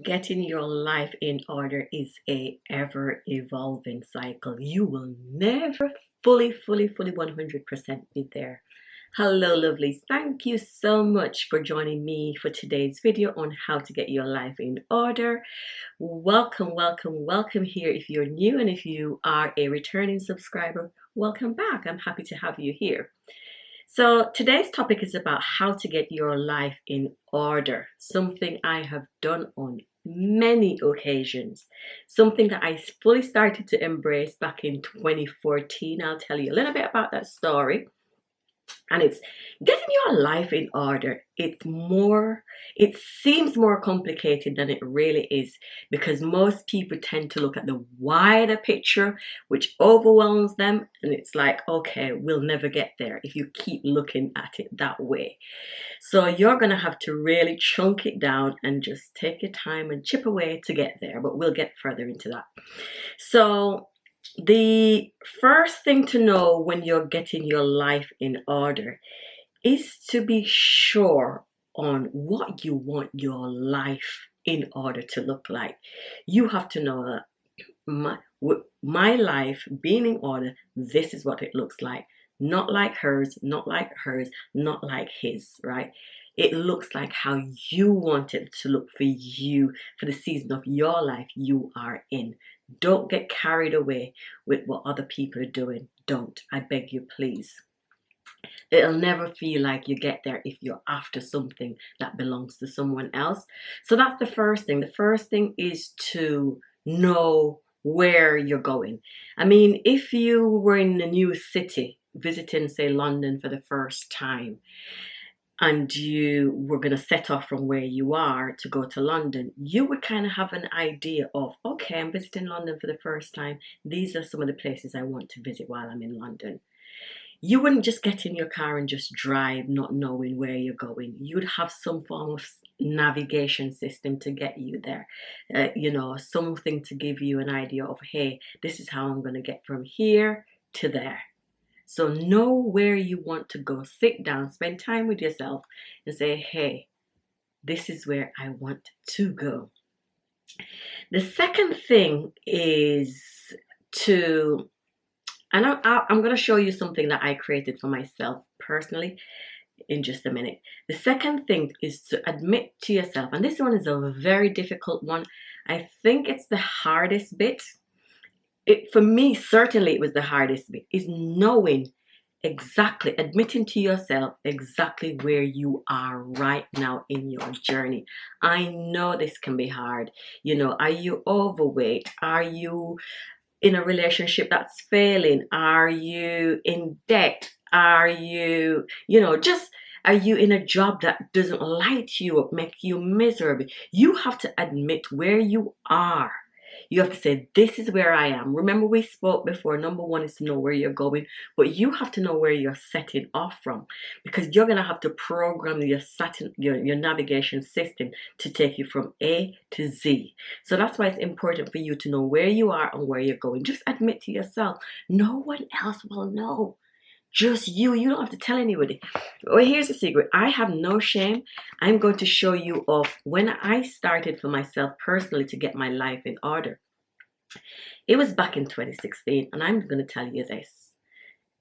Getting your life in order is a ever evolving cycle. You will never fully 100% be there. Hello lovelies, thank you so much for joining me for today's video on how to get your life in order. Welcome here. If you're new and if you are a returning subscriber, welcome back. I'm happy to have you here. So today's topic is about how to get your life in order, something I have done on many occasions, something that I fully started to embrace back in 2014. I'll tell you a little bit about that story. And it's getting your life in order. It seems more complicated than it really is, because most people tend to look at the wider picture, which overwhelms them. And it's like, okay, we'll never get there if you keep looking at it that way. So you're going to have to really chunk it down and just take your time and chip away to get there. But we'll get further into that. So the first thing to know when you're getting your life in order is to be sure on what you want your life in order to look like. You have to know that my life being in order, this is what it looks like. Not like hers, not like hers, not like his, right? It looks like how you want it to look for you, for the season of your life you are in. Don't get carried away with what other people are doing. Don't. I beg you, please. It'll never feel like you get there if you're after something that belongs to someone else. So that's the first thing. The first thing is to know where you're going. I mean, if you were in a new city, visiting, say, London for the first time, and you were going to set off from where you are to go to London, you would kind of have an idea of, okay, I'm visiting London for the first time. These are some of the places I want to visit while I'm in London. You wouldn't just get in your car and just drive not knowing where you're going. You'd have some form of navigation system to get you there. Something to give you an idea of, hey, this is how I'm going to get from here to there. So know where you want to go. Sit down, spend time with yourself and say, hey, this is where I want to go. The second thing is and I'm going to show you something that I created for myself personally in just a minute. The second thing is to admit to yourself, and this one is a very difficult one. I think it's the hardest bit. For me, certainly it was the hardest bit, is knowing exactly, admitting to yourself exactly where you are right now in your journey. I know this can be hard. Are you overweight? Are you in a relationship that's failing? Are you in debt? Are you, are you in a job that doesn't light you up, make you miserable? You have to admit where you are. You have to say, this is where I am. Remember, we spoke before, number one is to know where you're going, but you have to know where you're setting off from, because you're going to have to program your navigation system to take you from A to Z. So that's why it's important for you to know where you are and where you're going. Just admit to yourself. No one else will know. Just you. You don't have to tell anybody. Well, here's the secret. I have no shame. I'm going to show you of when I started for myself personally to get my life in order. It was back in 2016, and I'm going to tell you this.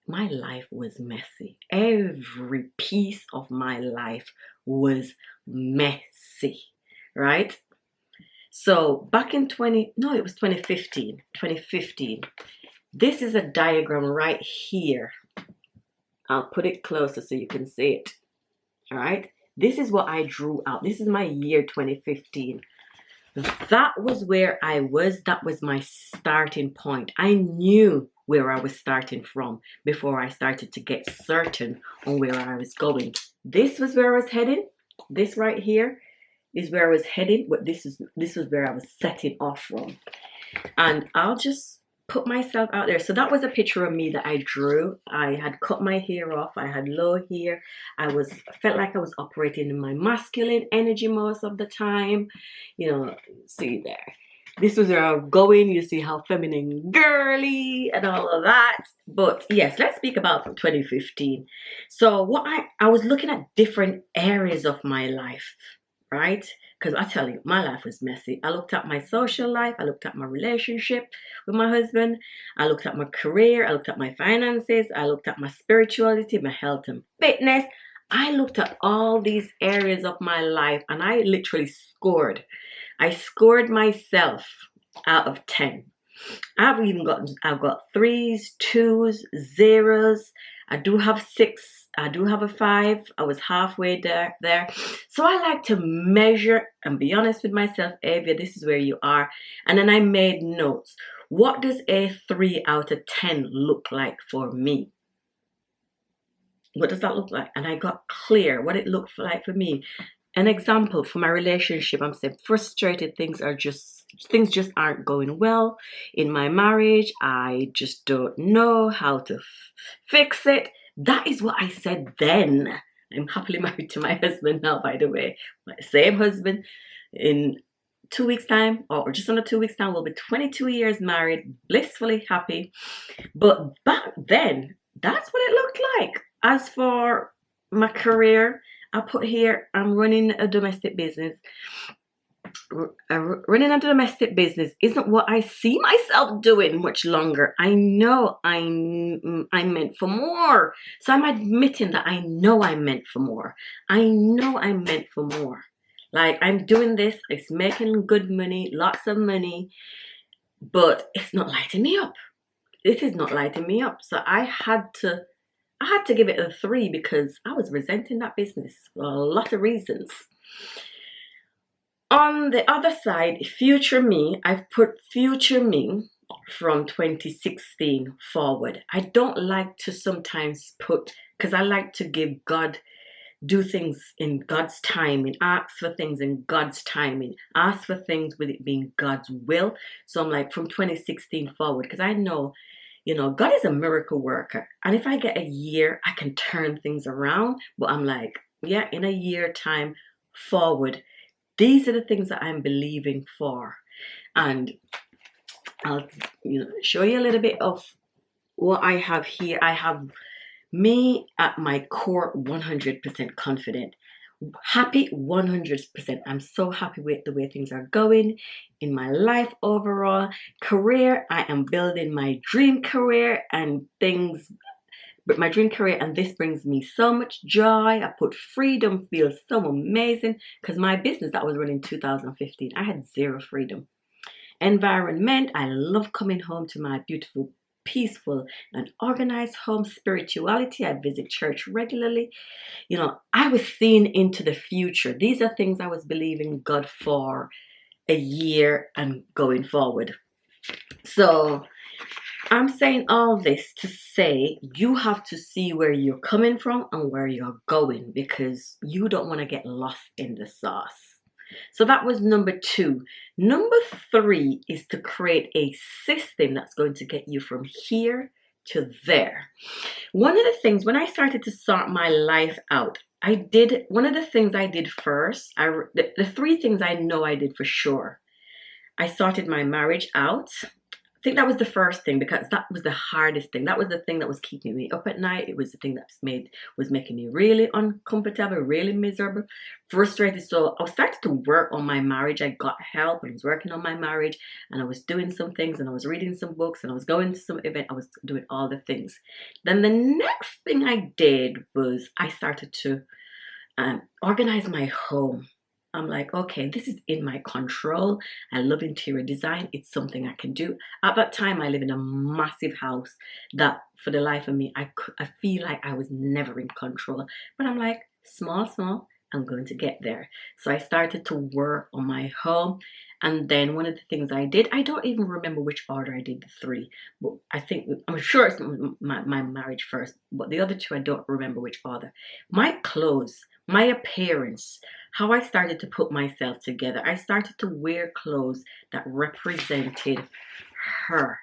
My life was messy. Every piece of my life was messy, right? So back in 2015. This is a diagram right here. I'll put it closer so you can see it. All right. This is what I drew out. This is my year 2015. That was where I was. That was my starting point. I knew where I was starting from before I started to get certain on where I was going. This was where I was heading. This right here is where I was heading, but this was where I was setting off from. And I'll just put myself out there. So that was a picture of me that I drew. I had cut my hair off. I had low hair. Felt like I was operating in my masculine energy most of the time. See there. This was where I was going. You see how feminine, girly, and all of that. But yes, let's speak about 2015. So I was looking at different areas of my life. right? Because I tell you, my life was messy. I looked at my social life, I looked at my relationship with my husband, I looked at my career, I looked at my finances, I looked at my spirituality, my health and fitness. I looked at all these areas of my life and I literally scored. I scored myself out of 10. I've got threes, twos, zeros. I do have six. I do have a five. I was halfway there. So I like to measure and be honest with myself. Avia, this is where you are. And then I made notes. What does a 3 out of 10 look like for me? What does that look like? And I got clear what it looked like for me. An example for my relationship, I'm saying frustrated, things just aren't going well in my marriage. I just don't know how to fix it. That is what I said then. I'm happily married to my husband now, by the way. My same husband. In 2 weeks time, or just under 2 weeks time, we'll be 22 years married, blissfully happy. But back then, that's what it looked like. As for my career, I put here, I'm running a domestic business. Running a domestic business isn't what I see myself doing much longer. I know I'm meant for more. So I'm admitting that I know I'm meant for more. I know I'm meant for more. Like, I'm doing this, it's making good money, lots of money, but it's not lighting me up. It is not lighting me up. So I had to give it a 3 because I was resenting that business for a lot of reasons. On the other side, future me, I've put future me from 2016 forward. I don't like to sometimes put, because I like to give God, do things in God's timing, ask for things in God's timing, ask for things with it being God's will. So I'm like from 2016 forward, because I know, God is a miracle worker. And if I get a year, I can turn things around. But I'm like, yeah, in a year time forward, these are the things that I'm believing for. And I'll show you a little bit of what I have here. I have me at my core 100% confident. Happy 100%. I'm so happy with the way things are going in my life overall. Career, I am building my dream career and things, but my dream career, and this brings me so much joy. I put freedom, feels so amazing, because my business that was running in 2015, I had zero freedom. Environment, I love coming home to my beautiful, peaceful and organized home. Spirituality, I visit church regularly. I was seeing into the future. These are things I was believing God for a year and going forward. So I'm saying all this to say you have to see where you're coming from and where you're going, because you don't want to get lost in the sauce. So that was number 2. Number 3 is to create a system that's going to get you from here to there. One of the things, when I started to sort my life out, one of the things I did first, the 3 things I know I did for sure. I sorted my marriage out. I think that was the first thing, because that was the hardest thing. That was the thing that was keeping me up at night. It was the thing that was making me really uncomfortable, really miserable, frustrated. So I started to work on my marriage. I got help and I was working on my marriage, and I was doing some things, and I was reading some books, and I was going to some event. I was doing all the things. Then the next thing I did was I started to organize my home. I'm like, okay, this is in my control. I love interior design. It's something I can do. At that time, I live in a massive house that, for the life of me, I feel like I was never in control. But I'm like, small, I'm going to get there. So I started to work on my home. And then one of the things I did, I don't even remember which order I did the 3. But I'm sure it's my marriage first. But the other 2, I don't remember which order. My clothes, my appearance, how I started to put myself together. I started to wear clothes that represented her,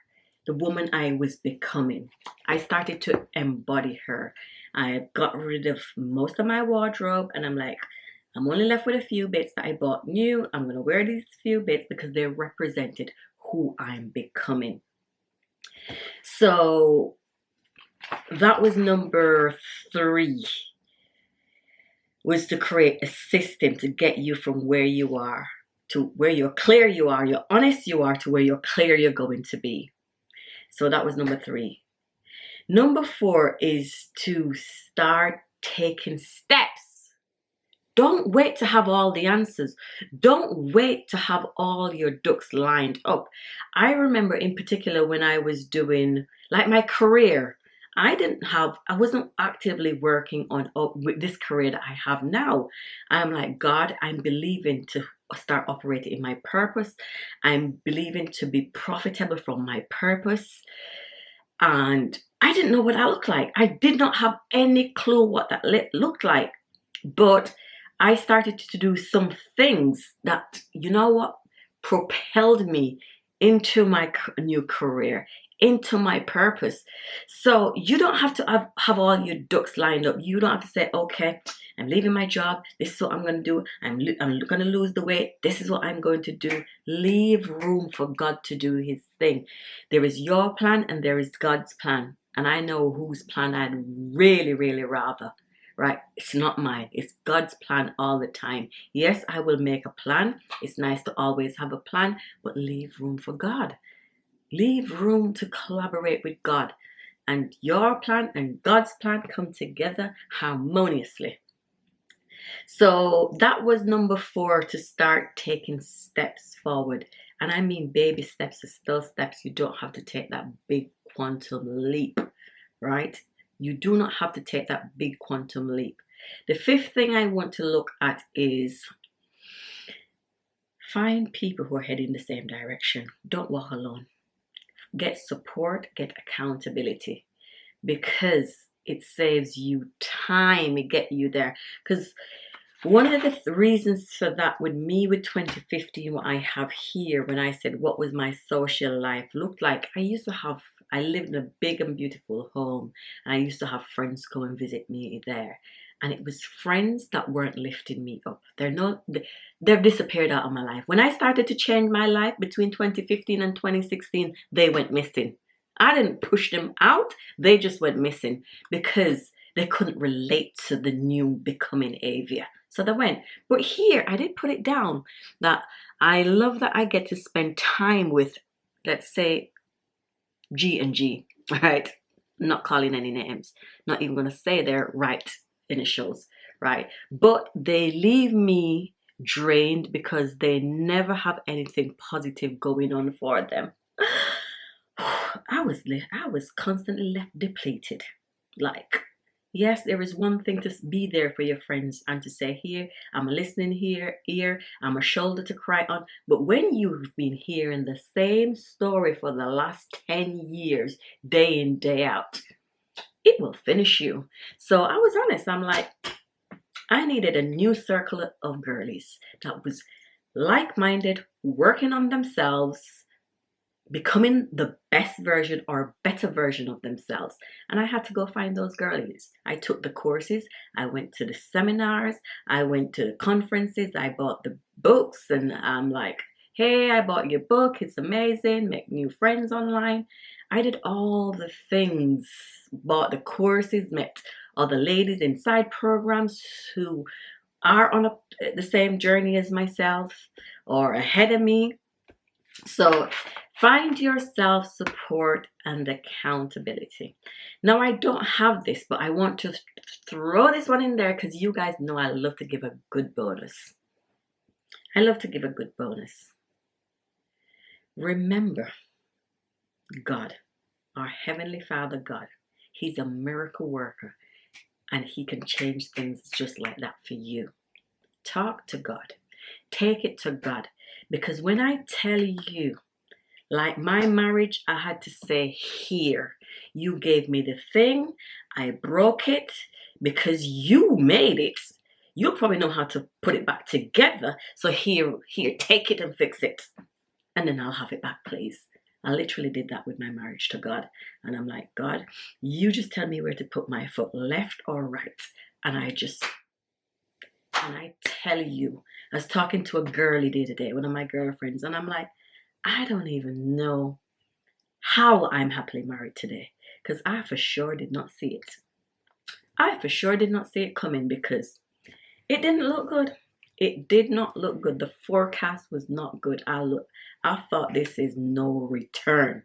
the woman I was becoming. I started to embody her. I got rid of most of my wardrobe, and I'm like, I'm only left with a few bits that I bought new. I'm going to wear these few bits because they represented who I'm becoming. So that was number 3. was to create a system to get you from where you are to where you're clear you are, you're honest you are, to where you're clear you're going to be. So that was number 3. Number 4 is to start taking steps. Don't wait to have all the answers. Don't wait to have all your ducks lined up. I remember in particular when I was doing like my career, I wasn't actively working on with this career that I have now. I'm like, God, I'm believing to start operating in my purpose. I'm believing to be profitable from my purpose. And I didn't know what that looked like. I did not have any clue what that looked like. But I started to do some things that, you know what, propelled me into my new career, into my purpose. So you don't have to have all your ducks lined up. You don't have to say, okay, I'm leaving my job. This is what I'm going to do. I'm going to lose the weight. This is what I'm going to do. Leave room for God to do his thing. There is your plan and there is God's plan. And I know whose plan I'd really, really rather. Right? It's not mine. It's God's plan all the time. Yes, I will make a plan. It's nice to always have a plan, but leave room for God. Leave room to collaborate with God. And your plan and God's plan come together harmoniously. So that was number 4, to start taking steps forward. And I mean baby steps are still steps. You don't have to take that big quantum leap, right? You do not have to take that big quantum leap. The 5th thing I want to look at is find people who are heading the same direction. Don't walk alone. Get support, get accountability, because it saves you time. It gets you there. Because one of the reasons for that with me with 2015, what I have here, when I said what was my social life looked like, I lived in a big and beautiful home, and I used to have friends come and visit me there. And it was friends that weren't lifting me up. They've disappeared out of my life. When I started to change my life between 2015 and 2016, they went missing. I didn't push them out. They just went missing because they couldn't relate to the new becoming Avia. So they went. But here, I did put it down that I love that I get to spend time with, let's say, G and G, right? Not calling any names. Not even going to say their right initials, right? But they leave me drained because they never have anything positive going on for them. I was constantly left depleted. Like, yes, there is one thing to be there for your friends and to say, here, I'm a listening ear, I'm a shoulder to cry on. But when you've been hearing the same story for the last 10 years, day in, day out, it will finish you. So I was honest. I'm like, I needed a new circle of girlies that was like-minded, working on themselves, becoming the best version or better version of themselves. And I had to go find those girlies. I took the courses, I went to the seminars, I went to the conferences, I bought the books, and I'm like, hey, I bought your book, it's amazing, make new friends online. I did all the things, bought the courses, met other ladies inside programs who are on the same journey as myself or ahead of me. So find yourself support and accountability. Now, I don't have this, but I want to throw this one in there because you guys know I love to give a good bonus. I love to give a good bonus. Remember, God, our Heavenly Father God, He's a miracle worker and He can change things just like that for you. Talk to God. Take it to God. Because when I tell you, like my marriage, I had to say, here, you gave me the thing, I broke it because you made it. You probably know how to put it back together. So here, take it and fix it. And then I'll have it back, please. I literally did that with my marriage to God. And I'm like, God, you just tell me where to put my foot, left or right. And I tell you, I was talking to a girlie the other day, one of my girlfriends, and I'm like, I don't even know how I'm happily married today because I for sure did not see it. I for sure did not see it coming because It didn't look good. It did not look good. The forecast was not good. I thought this is no return.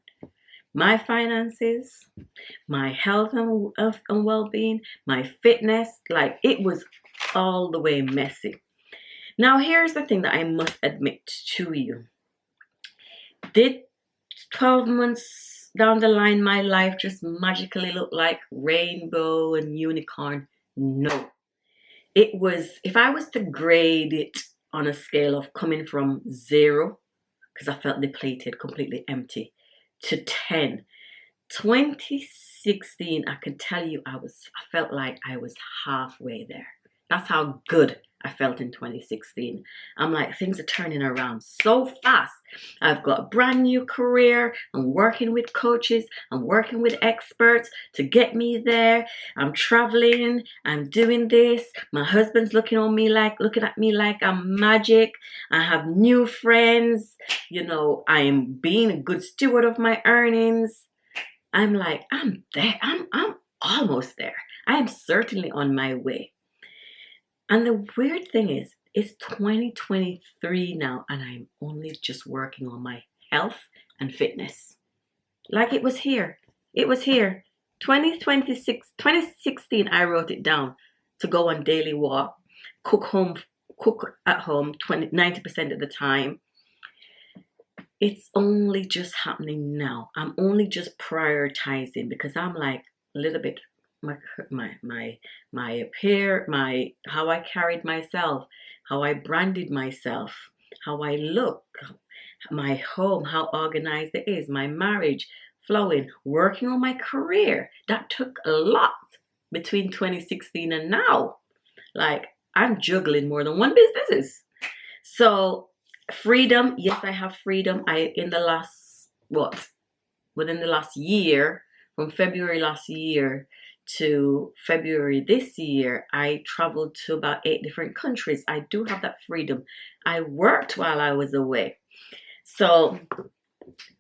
My finances, my health and well-being, my fitness, like it was all the way messy. Now here's the thing that I must admit to you. Did 12 months down the line my life just magically look like rainbow and unicorn? No. It was, if I was to grade it on a scale of coming from 0, because I felt depleted, completely empty, to 10, 2016, I can tell you I felt like I was halfway there. That's how good I felt in 2016. I'm like, things are turning around so fast. I've got a brand new career. I'm working with coaches. I'm working with experts to get me there. I'm traveling. I'm doing this. My husband's looking at me like I'm magic. I have new friends. You know, I'm being a good steward of my earnings. I'm like, I'm there. I'm almost there. I am certainly on my way. And the weird thing is, it's 2023 now, and I'm only just working on my health and fitness. Like it was here. It was here. 2016, I wrote it down to go on daily walk, cook at home 90% of the time. It's only just happening now. I'm only just prioritizing because I'm like a little bit how I carried myself, how I branded myself, how I look, my home, how organized it is, my marriage, flowing, working on my career. That took a lot between 2016 and now. Like I'm juggling more than one businesses. So freedom, yes, I have freedom. Within the last year, from February last year to February this year, I traveled to about 8 different countries. I do have that freedom. I worked while I was away. So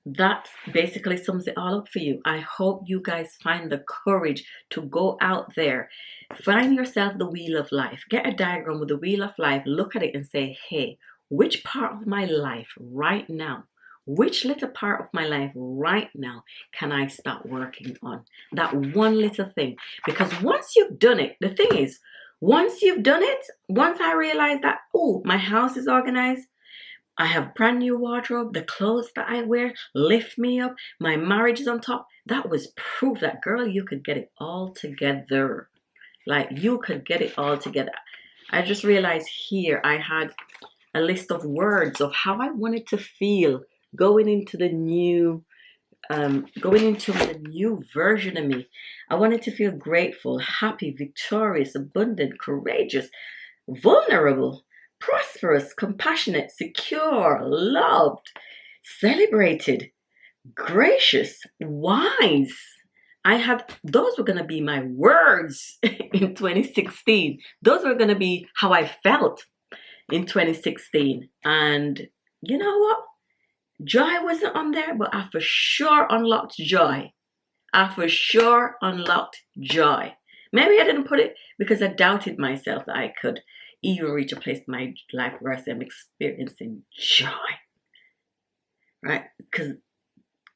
that basically sums it all up for you. I hope you guys find the courage to go out there, find yourself the wheel of life, get a diagram with the wheel of life, look at it and say, hey, which part of my life right now, which little part of my life right now can I start working on? That one little thing. Because once you've done it, the thing is, once you've done it, once I realized that, oh, my house is organized, I have brand new wardrobe, the clothes that I wear lift me up, my marriage is on top, that was proof that, girl, you could get it all together. Like, you could get it all together. I just realized here I had a list of words of how I wanted to feel going into the new version of me. I wanted to feel grateful, happy, victorious, abundant, courageous, vulnerable, prosperous, compassionate, secure, loved, celebrated, gracious, wise. Those were going to be my words in 2016. Those were going to be how I felt in 2016. And you know what? Joy wasn't on there, but I for sure unlocked joy. Maybe I didn't put it because I doubted myself that I could even reach a place in my life where I'm experiencing joy. Right? Because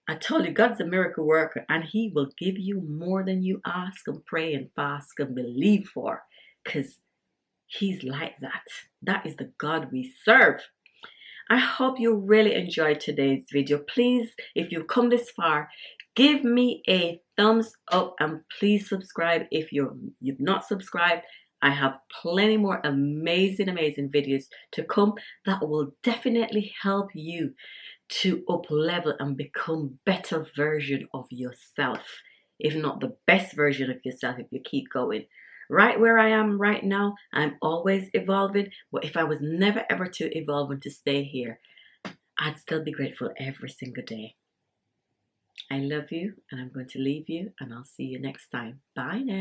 I told you, God's a miracle worker, and He will give you more than you ask and pray and fast and believe for. Because He's like that. That is the God we serve. I hope you really enjoyed today's video. Please, if you've come this far, give me a thumbs up and please subscribe if you've not subscribed. I have plenty more amazing videos to come that will definitely help you to up level and become better version of yourself, if not the best version of yourself if you keep going. Right where I am right now, I'm always evolving, but if I was never ever to evolve and to stay here, I'd still be grateful every single day. I love you, and I'm going to leave you, and I'll see you next time. Bye now.